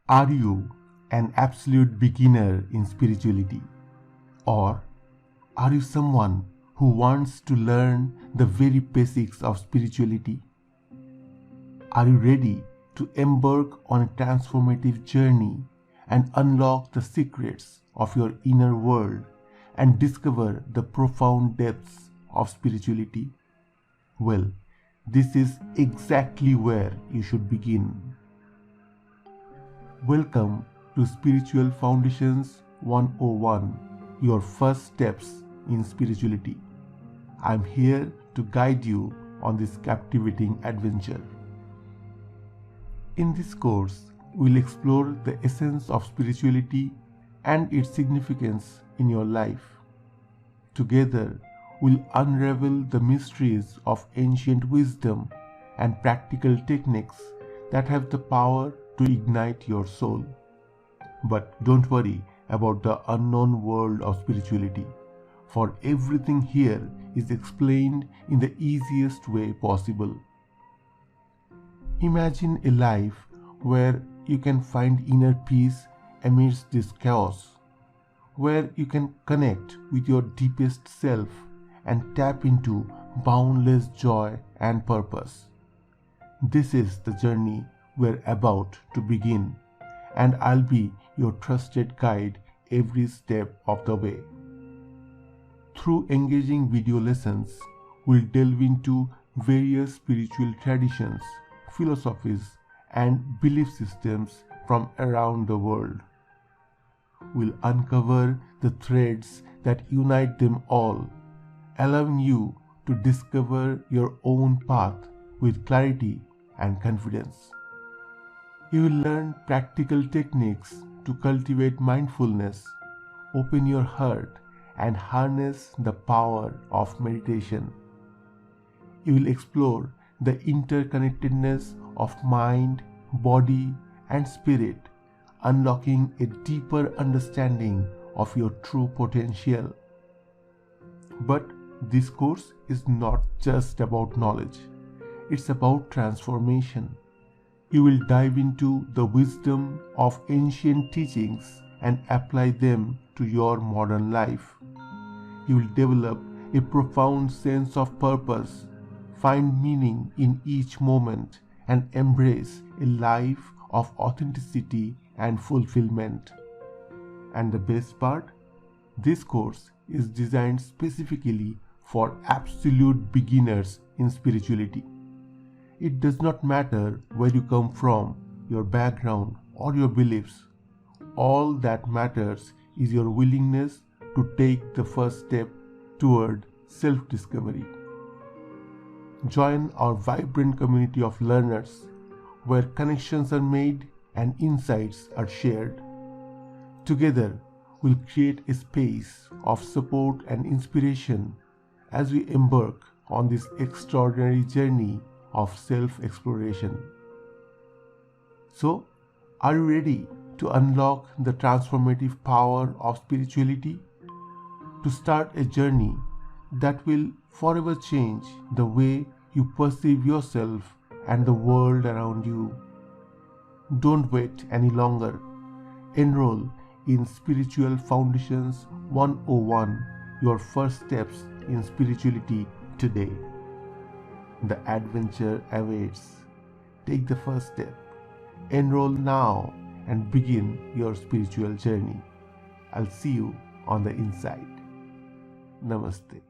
Are you an absolute beginner in spirituality? Or are you someone who wants to learn the very basics of spirituality? Are you ready to embark on a transformative journey and unlock the secrets of your inner world and discover the profound depths of spirituality? Well, this is exactly where you should begin. Welcome to Spiritual Foundations 101, your first steps in spirituality. I'm here to guide you on this captivating adventure. In this course, we'll explore the essence of spirituality and its significance in your life. Together, we'll unravel the mysteries of ancient wisdom and practical techniques that have the power to ignite your soul. But don't worry about the unknown world of spirituality, for everything here is explained in the easiest way possible. Imagine a life where you can find inner peace amidst this chaos, where you can connect with your deepest self and tap into boundless joy and purpose. This is the journey we're about to begin, and I'll be your trusted guide every step of the way. Through engaging video lessons, we'll delve into various spiritual traditions, philosophies, and belief systems from around the world. We'll uncover the threads that unite them all, allowing you to discover your own path with clarity and confidence. You will learn practical techniques to cultivate mindfulness, open your heart, and harness the power of meditation. You will explore the interconnectedness of mind, body, and spirit, unlocking a deeper understanding of your true potential. But this course is not just about knowledge, it's about transformation. You will dive into the wisdom of ancient teachings and apply them to your modern life. You will develop a profound sense of purpose, find meaning in each moment, and embrace a life of authenticity and fulfillment. And the best part? This course is designed specifically for absolute beginners in spirituality. It does not matter where you come from, your background, or your beliefs. All that matters is your willingness to take the first step toward self-discovery. Join our vibrant community of learners where connections are made and insights are shared. Together, we'll create a space of support and inspiration as we embark on this extraordinary journey of self-exploration. So, are you ready to unlock the transformative power of spirituality? To start a journey that will forever change the way you perceive yourself and the world around you? Don't wait any longer. Enroll in Spiritual Foundations 101, your first steps in spirituality today. The adventure awaits. Take the first step. Enroll now and begin your spiritual journey. I'll see you on the inside. Namaste.